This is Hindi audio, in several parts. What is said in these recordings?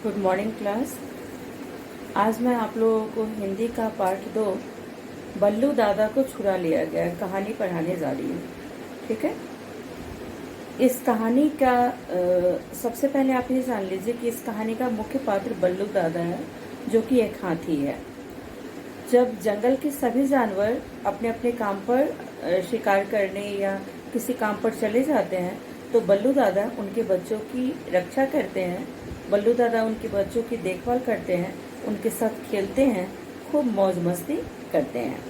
Good morning class. आज मैं आप लोगों को हिंदी का पार्ट 2 बल्लू दादा को छुड़ा लिया गया कहानी पढ़ाने जा रही हूँ। ठीक है। इस कहानी का सबसे पहले आप ये जान लीजिए कि इस कहानी का मुख्य पात्र बल्लू दादा है, जो कि एक हाथी है। जब जंगल के सभी जानवर अपने अपने काम पर शिकार करने या किसी काम पर चले जाते हैं, तो बल्लू दादा उनके बच्चों की रक्षा करते हैं। बल्लू दादा उनके बच्चों की देखभाल करते हैं, उनके साथ खेलते हैं, खूब मौज मस्ती करते हैं।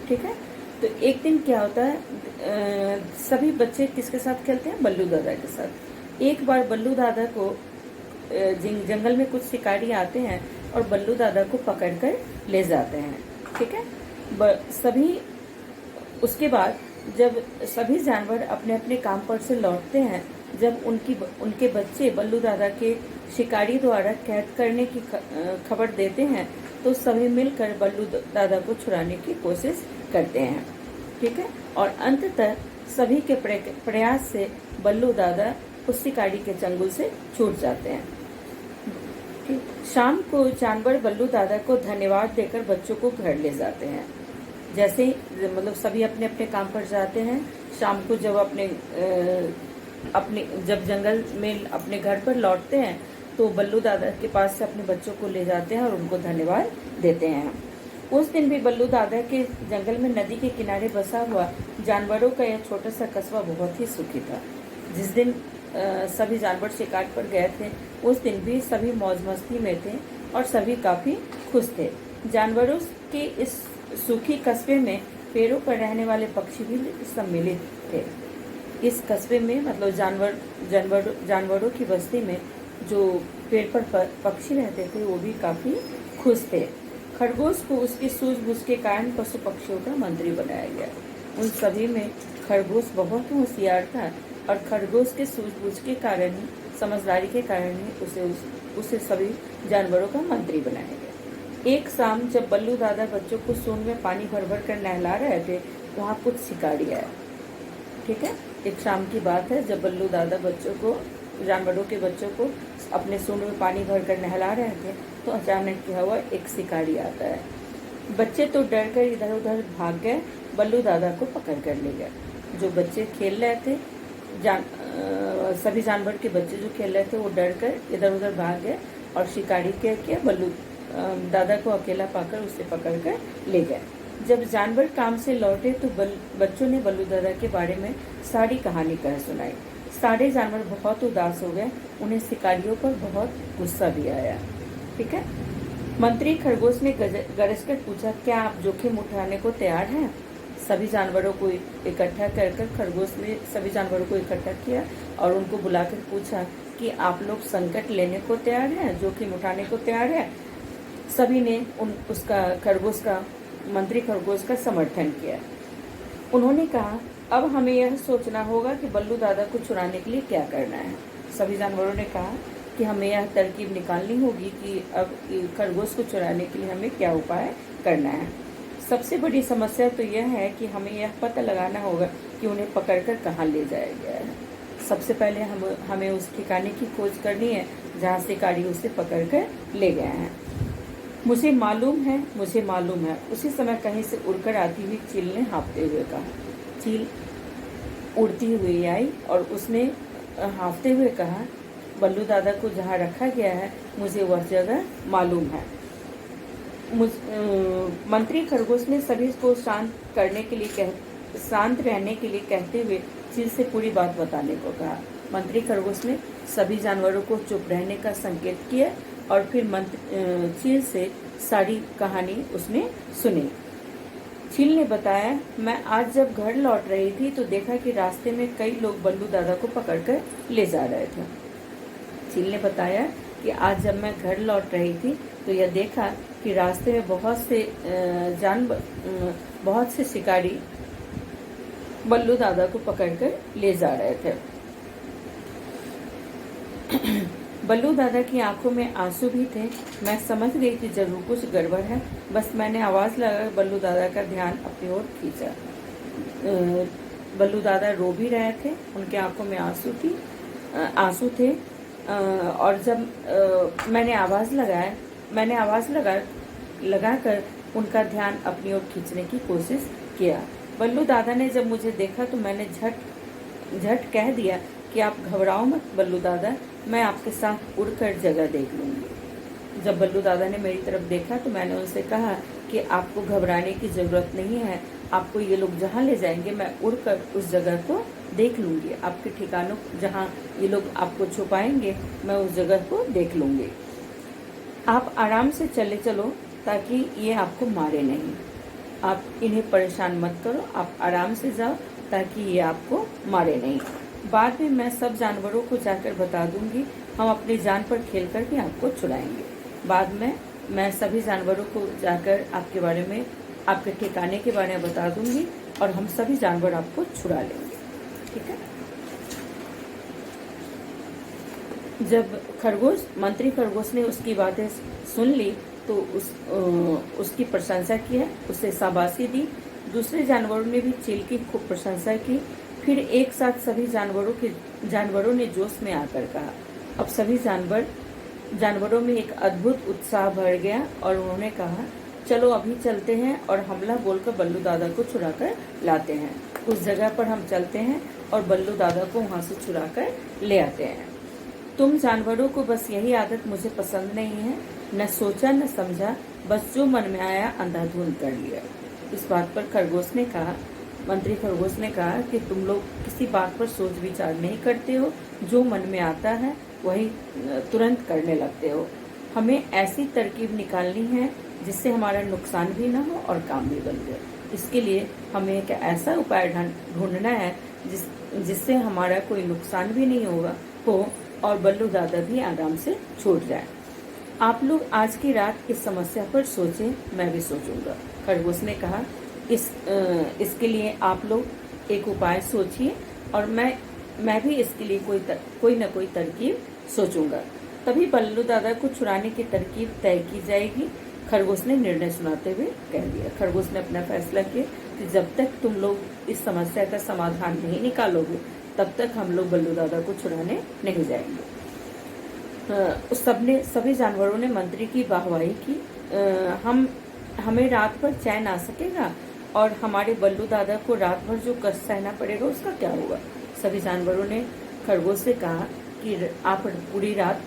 ठीक है। तो एक दिन क्या होता है, सभी बच्चे किसके साथ खेलते हैं? बल्लू दादा के साथ। एक बार बल्लू दादा को जंगल में कुछ शिकारी आते हैं और बल्लू दादा को पकड़कर ले जाते हैं। ठीक है। सभी उसके बाद जब सभी जानवर अपने अपने काम पर से लौटते हैं, जब उनके बच्चे बल्लू दादा के शिकारी द्वारा कैद करने की खबर देते हैं, तो सभी मिलकर बल्लू दादा को छुड़ाने की कोशिश करते हैं। ठीक है। और अंततः सभी के प्रयास से बल्लू दादा उस शिकारी के चंगुल से छूट जाते हैं। शाम को जानवर बल्लू दादा को धन्यवाद देकर बच्चों को घर ले जाते हैं। जैसे मतलब सभी अपने अपने काम पर जाते हैं। शाम को जब जब जंगल में अपने घर पर लौटते हैं, तो बल्लू दादा के पास से अपने बच्चों को ले जाते हैं और उनको धन्यवाद देते हैं। उस दिन भी बल्लू दादा के जंगल में नदी के किनारे बसा हुआ जानवरों का यह छोटा सा कस्बा बहुत ही सुखी था। जिस दिन सभी जानवर शिकार पर गए थे, उस दिन भी सभी मौज मस्ती में थे और सभी काफी खुश थे। जानवरों के इस सूखी कस्बे में पेड़ों पर रहने वाले पक्षी भी सम्मिलित थे। इस कस्बे में मतलब जानवरों की बस्ती में जो पेड़ पर पक्षी रहते थे, वो भी काफी खुश थे। खरगोश को उसकी सूझबूझ के कारण पशु पक्षियों का मंत्री बनाया गया। उन सभी में खरगोश बहुत होशियार था और खरगोश के सूझबूझ के कारण ही, समझदारी के कारण ही उसे सभी जानवरों का मंत्री बनाया गया। एक शाम जब बल्लू दादा बच्चों को सूंड में पानी भर भर कर नहला रहे थे, वहाँ कुछ शिकारी आया। ठीक है। एक शाम की बात है, जब बल्लू दादा जानवरों के बच्चों को अपने सूंड में पानी भर कर नहला रहे थे, तो अचानक क्या हुआ, एक शिकारी आता है। बच्चे तो डर कर इधर उधर भाग गए, बल्लू दादा को पकड़ कर ले गए। जो बच्चे खेल रहे थे, सभी जानवर के बच्चे जो खेल रहे थे, वो डर कर इधर उधर भाग गए और शिकारी क्या किया, बल्लू दादा को अकेला पाकर उसे पकड़ कर ले गए। जब जानवर काम से लौटे, तो बच्चों ने बल्लू दादा के बारे में सारी कहानी कह सुनाई। सारे जानवर बहुत उदास हो गए, उन्हें शिकारियों पर बहुत गुस्सा भी आया। ठीक है। मंत्री खरगोश ने गरज कर पूछा, क्या आप जोखिम उठाने को तैयार हैं? सभी जानवरों को इकट्ठा कर खरगोश ने सभी जानवरों को इकट्ठा किया और उनको बुलाकर पूछा कि आप लोग संकट लेने को तैयार हैं, जोखिम उठाने को तैयार है? सभी ने मंत्री खरगोश का समर्थन किया। उन्होंने कहा, अब हमें यह सोचना होगा कि बल्लू दादा को छुड़ाने के लिए क्या करना है। सभी जानवरों ने कहा कि हमें यह तरकीब निकालनी होगी कि अब खरगोश को छुड़ाने के लिए हमें क्या उपाय करना है। सबसे बड़ी समस्या तो यह है कि हमें यह पता लगाना होगा कि उन्हें पकड़कर कहाँ ले जाया गया है। सबसे पहले हमें उस ठिकाने की खोज करनी है जहाँ शिकारी उसे पकड़कर ले गए हैं। मुझे मालूम है। उसी समय कहीं से उड़कर आती हुई चील ने हाँफते हुए कहा। चील उड़ती हुई आई और उसने हाँफते हुए कहा, बल्लू दादा को जहाँ रखा गया है, मुझे वह जगह मालूम है। मंत्री खरगोश ने सभी को शांत रहने के लिए कहते हुए चील से पूरी बात बताने को कहा। मंत्री खरगोश ने सभी जानवरों को चुप रहने का संकेत किया और फिर चील से सारी कहानी उसने सुनी। चील ने बताया, मैं आज जब घर लौट रही थी तो देखा कि रास्ते में कई लोग बल्लू दादा को पकड़कर ले जा रहे थे। चील ने बताया कि आज जब मैं घर लौट रही थी तो यह देखा कि रास्ते में बहुत से शिकारी बल्लू दादा को पकड़कर ले जा रहे थे। बल्लू दादा की आंखों में आंसू भी थे। मैं समझ गई कि जरूर कुछ गड़बड़ है। बस मैंने आवाज लगाकर बल्लू दादा का ध्यान अपनी ओर खींचा। बल्लू दादा रो भी रहे थे, उनके आंखों में आंसू थे। और जब मैंने आवाज़ लगाकर उनका ध्यान अपनी ओर खींचने की कोशिश किया। बल्लू दादा ने जब मुझे देखा तो मैंने झट कह दिया कि आप घबराओ मत बल्लू दादा, मैं आपके साथ उड़कर जगह देख लूँगी। जब बल्लू दादा ने मेरी तरफ देखा तो मैंने उनसे कहा कि आपको घबराने की ज़रूरत नहीं है, आपको ये लोग जहाँ ले जाएंगे मैं उड़कर उस जगह को देख लूँगी। आपके ठिकानों जहाँ ये लोग आपको छुपाएंगे मैं उस जगह को देख लूँगी। आप आराम से चलो ताकि ये आपको मारे नहीं। आप इन्हें परेशान मत करो, आप आराम से जाओ ताकि ये आपको मारे नहीं। बाद में मैं सब जानवरों को जाकर बता दूंगी, हम अपनी जान पर खेल कर भी आपको छुड़ाएंगे। बाद में मैं सभी जानवरों को जाकर आपके बारे में, आपके ठिकाने के बारे में बता दूंगी और हम सभी जानवर आपको छुड़ा लेंगे। ठीक है। जब मंत्री खरगोश ने उसकी बातें सुन ली तो उसकी प्रशंसा की है, उसे शाबाशी दी। दूसरे जानवरों ने भी चील की खूब प्रशंसा की। फिर एक साथ सभी जानवरों ने जोश में आकर कहा। अब सभी जानवरों में एक अद्भुत उत्साह भर गया और उन्होंने कहा, चलो अभी चलते हैं और हमला बोलकर बल्लू दादा को छुड़ा कर लाते हैं। उस जगह पर हम चलते हैं और बल्लू दादा को वहाँ से छुड़ा कर ले आते हैं। तुम जानवरों को बस यही आदत मुझे पसंद नहीं है, न सोचा न समझा, बस जो मन में आया अंधाधुंध कर लिया। इस बात पर मंत्री खरगोश ने कहा कि तुम लोग किसी बात पर सोच विचार नहीं करते हो, जो मन में आता है वही तुरंत करने लगते हो। हमें ऐसी तरकीब निकालनी है जिससे हमारा नुकसान भी ना हो और काम भी बन जाए। इसके लिए हमें एक ऐसा उपाय ढूंढना है जिससे हमारा कोई नुकसान भी नहीं हो और बल्लू दादा भी आराम से छूट जाए। आप लोग आज की रात इस समस्या पर सोचें, मैं भी सोचूंगा। खरगोश ने कहा, इसके लिए आप लोग एक उपाय सोचिए और मैं भी इसके लिए कोई न कोई तरकीब सोचूंगा, तभी बल्लू दादा को छुड़ाने की तरकीब तय की जाएगी। खरगोश ने निर्णय सुनाते हुए कह दिया। खरगोश ने अपना फैसला किया कि जब तक तुम लोग इस समस्या का समाधान नहीं निकालोगे तब तक हम लोग बल्लू दादा को छुड़ाने नहीं जाएंगे। सभी जानवरों ने मंत्री की वाहवाही की। हमें रात भर चैन आ सकेगा और हमारे बल्लू दादा को रात भर जो कष्ट सहना पड़ेगा उसका क्या होगा। सभी जानवरों ने खरगोश से कहा कि आप पूरी रात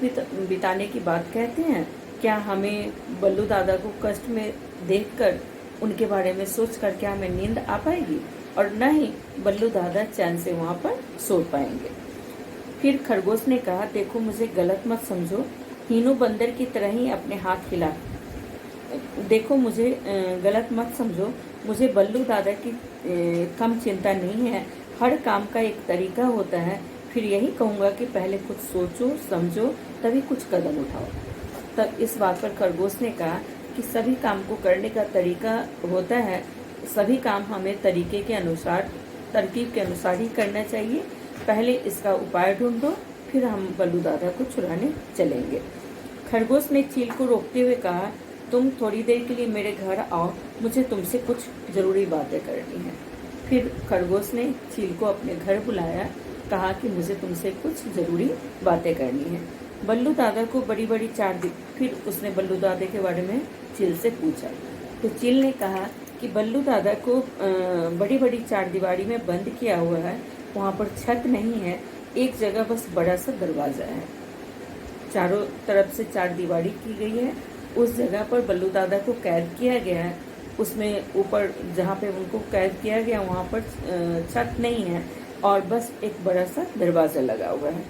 बिताने की बात कहते हैं, क्या हमें बल्लू दादा को कष्ट में देखकर उनके बारे में सोच कर क्या हमें नींद आ पाएगी, और न ही बल्लू दादा चैन से वहाँ पर सो पाएंगे। फिर खरगोश ने कहा, देखो मुझे गलत मत समझो, हीनू बंदर की तरह ही अपने हाथ हिला। देखो मुझे गलत मत समझो, मुझे बल्लू दादा की कम चिंता नहीं है। हर काम का एक तरीका होता है। फिर यही कहूँगा कि पहले कुछ सोचो समझो तभी कुछ कदम उठाओ। तब इस बात पर खरगोश ने कहा कि सभी काम को करने का तरीका होता है, सभी काम हमें तरकीब के अनुसार ही करना चाहिए। पहले इसका उपाय ढूंढो, फिर हम बल्लू दादा को छुड़ाने चलेंगे। खरगोश ने चील को रोकते हुए कहा, तुम थोड़ी देर के लिए मेरे घर आओ, मुझे तुमसे कुछ जरूरी बातें करनी है। फिर खरगोश ने चील को अपने घर बुलाया, कहा कि मुझे तुमसे कुछ जरूरी बातें करनी है। बल्लू दादा को फिर उसने बल्लू दादा के बारे में चील से पूछा तो चील ने कहा कि बल्लू दादा को बड़ी बड़ी चारदीवारी में बंद किया हुआ है, वहाँ पर छत नहीं है, एक जगह बस बड़ा सा दरवाज़ा है, चारों तरफ से चारदीवारी की गई है। उस जगह पर बल्लू दादा को कैद किया गया है। उसमें ऊपर जहाँ पे उनको कैद किया गया वहाँ पर छत नहीं है और बस एक बड़ा सा दरवाज़ा लगा हुआ है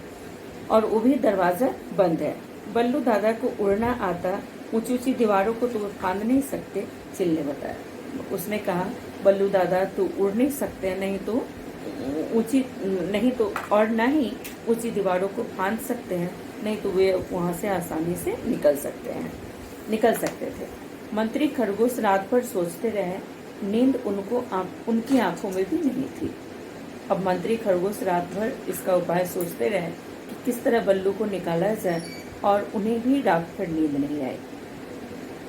और वो भी दरवाज़ा बंद है। बल्लू दादा को उड़ना आता, ऊंची ऊंची दीवारों को तो फांद नहीं सकते, चिल ने बताया। उसने कहा, बल्लू दादा तो उड़ नहीं सकते, नहीं तो और ना ही ऊंची दीवारों को फांद सकते हैं, नहीं तो वे वहाँ से आसानी से निकल सकते थे। मंत्री खरगोश रात भर सोचते रहे, नींद उनकी आंखों में भी नहीं थी। अब मंत्री खरगोश रात भर इसका उपाय सोचते रहे कि किस तरह बल्लू को निकाला जाए, और उन्हें भी रात भर नींद नहीं आई।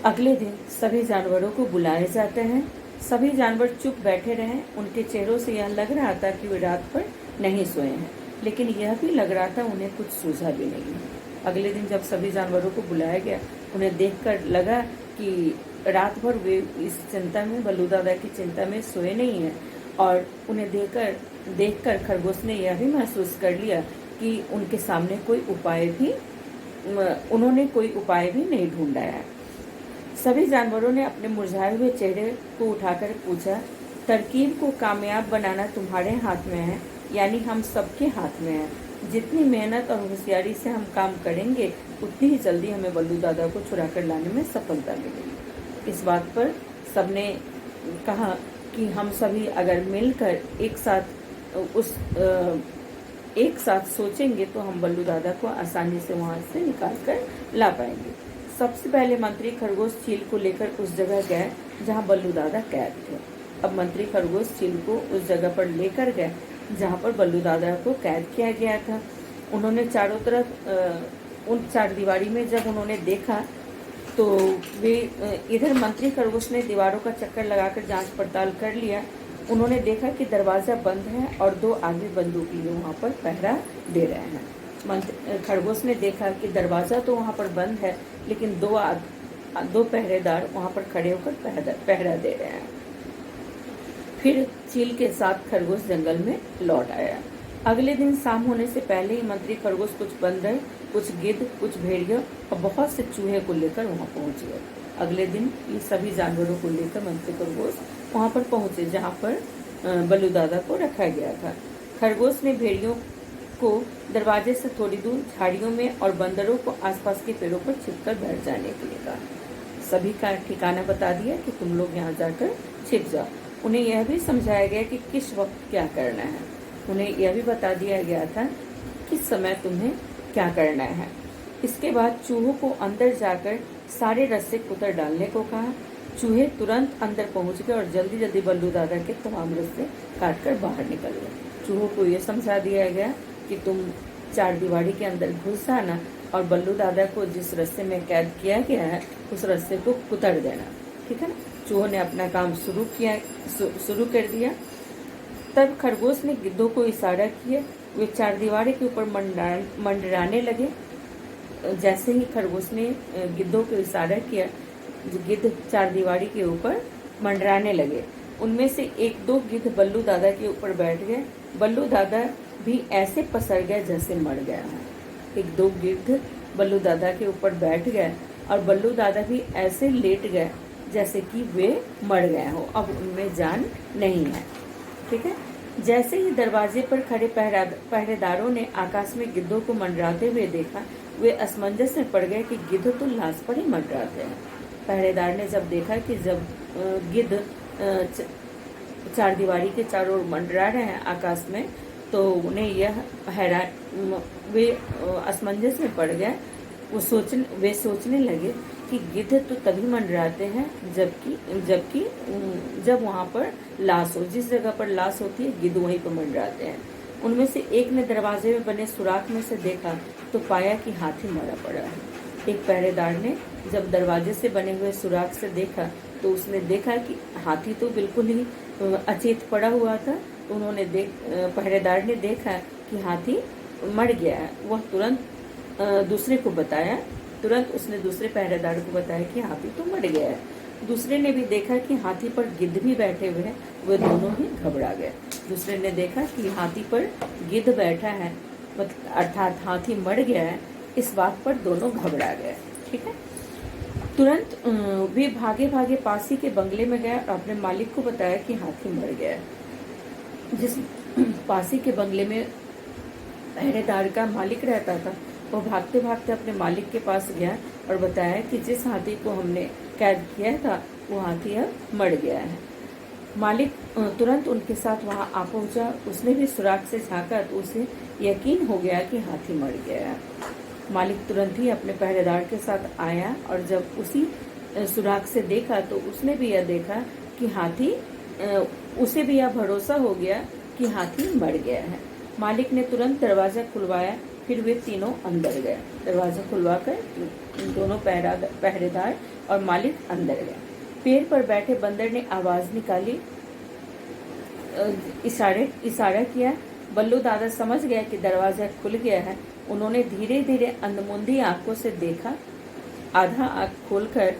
अगले दिन सभी जानवरों को बुलाए जाते हैं। सभी जानवर चुप बैठे रहे। उनके चेहरों से यह लग रहा था कि वे रात भर नहीं सोए हैं। लेकिन यह भी लग रहा था उन्हें कुछ सूझा भी नहीं। अगले दिन जब सभी जानवरों को बुलाया गया, उन्हें देखकर लगा कि रात भर वे इस चिंता में, बल्लू दादा की चिंता में सोए नहीं हैं। और उन्हें देखकर खरगोश ने यह भी महसूस कर लिया कि उन्होंने कोई उपाय भी नहीं ढूंढा है। सभी जानवरों ने अपने मुरझाए हुए चेहरे को उठाकर पूछा, तरकीब को कामयाब बनाना तुम्हारे हाथ में है, यानी हम सबके हाथ में है। जितनी मेहनत और होशियारी से हम काम करेंगे, उतनी ही जल्दी हमें बल्लू दादा को छुड़ा कर लाने में सफलता मिलेगी। इस बात पर सबने कहा कि हम सभी अगर मिलकर एक साथ सोचेंगे तो हम बल्लू दादा को आसानी से वहां से निकाल कर ला पाएंगे। सबसे पहले मंत्री खरगोश चील को लेकर उस जगह गए जहां बल्लू दादा कैद थे। अब मंत्री खरगोश चील को उस जगह पर लेकर गए जहां पर बल्लू दादा को कैद किया गया था। उन्होंने चारों तरफ उन चारदीवारी में जब उन्होंने देखा तो वे इधर मंत्री खरगोश ने दीवारों का चक्कर लगाकर जांच पड़ताल कर लिया। उन्होंने देखा कि दरवाजा बंद है और 2 आदमी बंदूक लिए वहाँ पर पहरा दे रहे हैं। मंत्री खरगोश ने देखा कि दरवाजा तो वहाँ पर बंद है, लेकिन 2 पहरेदार वहाँ पर खड़े होकर पहरा दे रहे हैं। फिर चील के साथ खरगोश जंगल में लौट आया। अगले दिन शाम होने से पहले ही मंत्री खरगोश कुछ बंदर, कुछ गिद्ध, कुछ भेड़िया और बहुत से चूहे को लेकर वहाँ पहुँच गए। अगले दिन ये सभी जानवरों को लेकर मंत्री खरगोश वहाँ पर पहुँचे जहाँ पर बल्लू दादा को रखा गया था। खरगोश ने भेड़ियों को दरवाजे से थोड़ी दूर झाड़ियों में और बंदरों को आसपास के पेड़ों पर छिपकर बैठ जाने के लिए कहा। सभी का ठिकाना बता दिया कि तुम लोग यहाँ जाकर छिप जाओ। उन्हें यह भी समझाया गया कि किस वक्त क्या करना है। उन्हें यह भी बता दिया गया था किस समय तुम्हें क्या करना है। इसके बाद चूहों को अंदर जाकर सारे रस्से कुतर डालने को कहा। चूहे तुरंत अंदर पहुंच गए और जल्दी जल्दी बल्लू दादा के तमाम रस्से काट कर बाहर निकल गए। चूहों को यह समझा दिया गया कि तुम चारदीवारी के अंदर घुस जाना और बल्लू दादा को जिस रस्से में कैद किया गया है उस रस्से को कुतर देना। ठीक है ना। चूहों ने अपना काम शुरू कर दिया। तब खरगोश ने गिद्धों को इशारा किया। वे चारदीवारी के ऊपर मंडराने लगे। जैसे ही खरगोश ने गिद्धों को इशारा किया, गिद्ध चारदीवारी के ऊपर मंडराने लगे। उनमें से 1-2 गिद्ध बल्लू दादा के ऊपर बैठ गए। बल्लू दादा भी ऐसे पसर गए जैसे मर गया है। 1-2 गिद्ध बल्लू दादा के ऊपर बैठ गए और बल्लू दादा भी ऐसे लेट गए जैसे कि वे मर गए हो, अब उनमें जान नहीं है। ठीक है। जैसे ही दरवाजे पर खड़े पहरेदारों ने आकाश में गिद्धों को मंडराते हुए देखा, वे असमंजस में पड़ गए कि गिद्ध तो लाश पर ही मंडराते हैं। पहरेदार ने जब देखा कि जब गिद्ध चारदीवारी के चारों ओर मंडरा रहे हैं आकाश में, तो उन्हें यह वे असमंजस में पड़ गए। वे सोचने लगे कि गिद्ध तो तभी मंडराते हैं जब वहाँ पर लाश हो। जिस जगह पर लाश होती है गिद्ध वहीं पर मंडराते हैं। उनमें से एक ने दरवाजे में बने सुराख में से देखा तो पाया कि हाथी मरा पड़ा है। एक पहरेदार ने जब दरवाजे से बने हुए सुराख से देखा तो उसने देखा कि हाथी तो बिल्कुल ही अचेत पड़ा हुआ था। पहरेदार ने देखा कि हाथी मर गया है। वह तुरंत उसने दूसरे पहरेदार को बताया कि हाथी तो मर गया है। दूसरे ने भी देखा कि हाथी पर गिद्ध भी बैठे हुए हैं। वे दोनों ही घबरा गए। दूसरे ने देखा कि हाथी पर गिद्ध बैठा है, अर्थात हाथी मर गया है। इस बात पर दोनों घबरा गए। ठीक है। तुरंत वे भागे भागे पास ही के बंगले में गए और अपने मालिक को बताया कि हाथी मर गया है। जिस पास ही के बंगले में पहरेदार का मालिक रहता था, वो भागते भागते अपने मालिक के पास गया और बताया कि जिस हाथी को हमने कैद किया था वो हाथी अब मर गया है। मालिक तुरंत उनके साथ वहां आ पहुंचा। उसने भी सुराख से झांका तो उसे यकीन हो गया कि हाथी मर गया है। मालिक तुरंत ही अपने पहरेदार के साथ आया और जब उसी सुराख से देखा तो उसने भी यह देखा कि उसे भी यह भरोसा हो गया कि हाथी मर गया है। मालिक ने तुरंत दरवाजा खुलवाया। फिर वे तीनों अंदर गए। दरवाजा खुलवाकर दोनों पहरेदार और मालिक अंदर गए। पेड़ पर बैठे बंदर ने आवाज निकाली, इशारा किया बल्लू दादा समझ गया कि दरवाजा खुल गया है। उन्होंने धीरे धीरे अंधमुंदी आंखों से देखा। आधा आंख खोलकर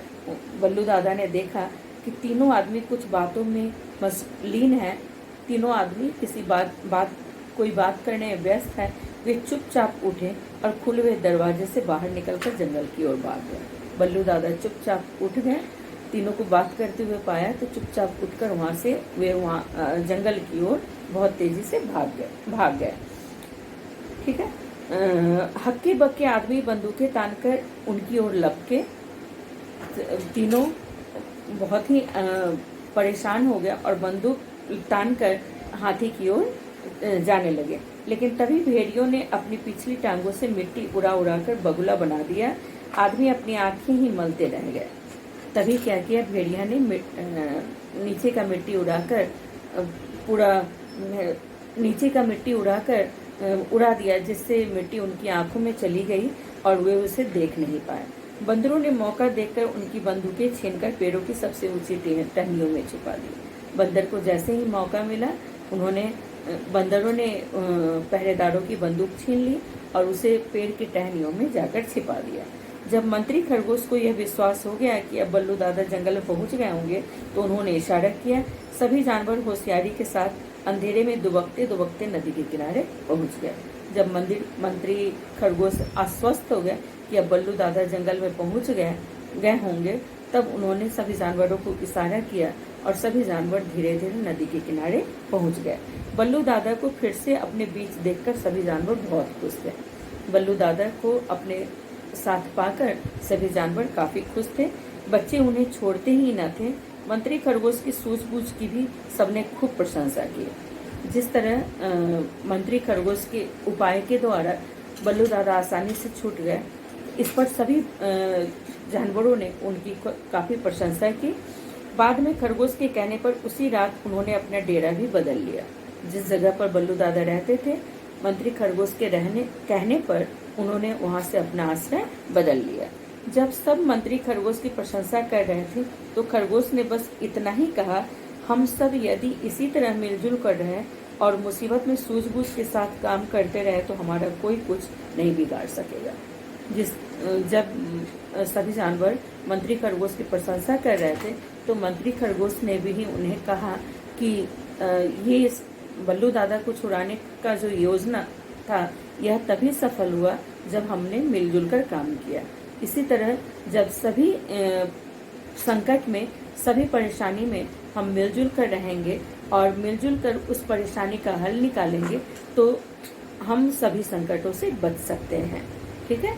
बल्लू दादा ने देखा कि तीनों आदमी कुछ बातों में मसलीन हैं। तीनों आदमी किसी कोई बात करने में व्यस्त है। वे चुपचाप उठे और खुले हुए दरवाजे से बाहर निकलकर जंगल की ओर भाग गए। बल्लू दादा चुपचाप उठ गए। तीनों को बात करते हुए पाया तो चुपचाप उठकर वहां जंगल की ओर बहुत तेजी से भाग गए। ठीक है। हक्के बक्के आदमी बंदूकें तानकर उनकी ओर लपके। तीनों बहुत ही परेशान हो गए और बंदूक तानकर हाथी की ओर जाने लगे। लेकिन तभी भेड़ियों ने अपनी पिछली टांगों से मिट्टी उड़ा कर बगुला बना दिया। आदमी अपनी आंखें ही मलते रह गए। तभी क्या किया, भेड़िया ने नीचे का मिट्टी उड़ा दिया, जिससे मिट्टी उनकी आंखों में चली गई और वे उसे देख नहीं पाए। बंदरों ने मौका देखकर उनकी बंदूकें छीनकर पेड़ों की सबसे ऊंची टहनियों में छुपा दी। बंदर को जैसे ही मौका मिला, बंदरों ने पहरेदारों की बंदूक छीन ली और उसे पेड़ की टहनियों में जाकर छिपा दिया। जब मंत्री खरगोश को यह विश्वास हो गया कि अब बल्लू दादा जंगल में पहुंच गए होंगे, तो उन्होंने इशारा किया। सभी जानवर होशियारी के साथ अंधेरे में दुबकते दुबकते नदी के किनारे पहुंच गए। जब मंत्री खरगोश आश्वस्त हो गए कि अब बल्लू दादा जंगल में पहुंच गए होंगे, तब उन्होंने सभी जानवरों को इशारा किया और सभी जानवर धीरे धीरे नदी के किनारे पहुंच गए। बल्लू दादा को फिर से अपने बीच देखकर सभी जानवर बहुत खुश थे। बल्लू दादा को अपने साथ पाकर सभी जानवर काफी खुश थे। बच्चे उन्हें छोड़ते ही न थे। मंत्री खरगोश की सूझबूझ की भी सबने खूब प्रशंसा की। जिस तरह मंत्री खरगोश के उपाय के द्वारा बल्लू दादा आसानी से छूट गए, इस पर सभी जानवरों ने उनकी काफी प्रशंसा की। बाद में खरगोश के कहने पर उसी रात उन्होंने अपना डेरा भी बदल लिया। जिस जगह पर बल्लू दादा रहते थे, मंत्री खरगोश के कहने पर उन्होंने वहां से अपना आश्रय बदल लिया। जब सब मंत्री खरगोश की प्रशंसा कर रहे थे, तो खरगोश ने बस इतना ही कहा, हम सब यदि इसी तरह मिलजुल कर रहे और मुसीबत में सूझबूझ के साथ काम करते रहे, तो हमारा कोई कुछ नहीं बिगाड़ सकेगा। जब सभी जानवर मंत्री खरगोश की प्रशंसा कर रहे थे, तो मंत्री खरगोश ने भी उन्हें कहा कि ये बल्लू दादा को छुड़ाने का जो योजना था, यह तभी सफल हुआ जब हमने मिलजुल कर काम किया। इसी तरह जब सभी संकट में, सभी परेशानी में हम मिलजुल कर रहेंगे और मिलजुल कर उस परेशानी का हल निकालेंगे, तो हम सभी संकटों से बच सकते हैं। ठीक है।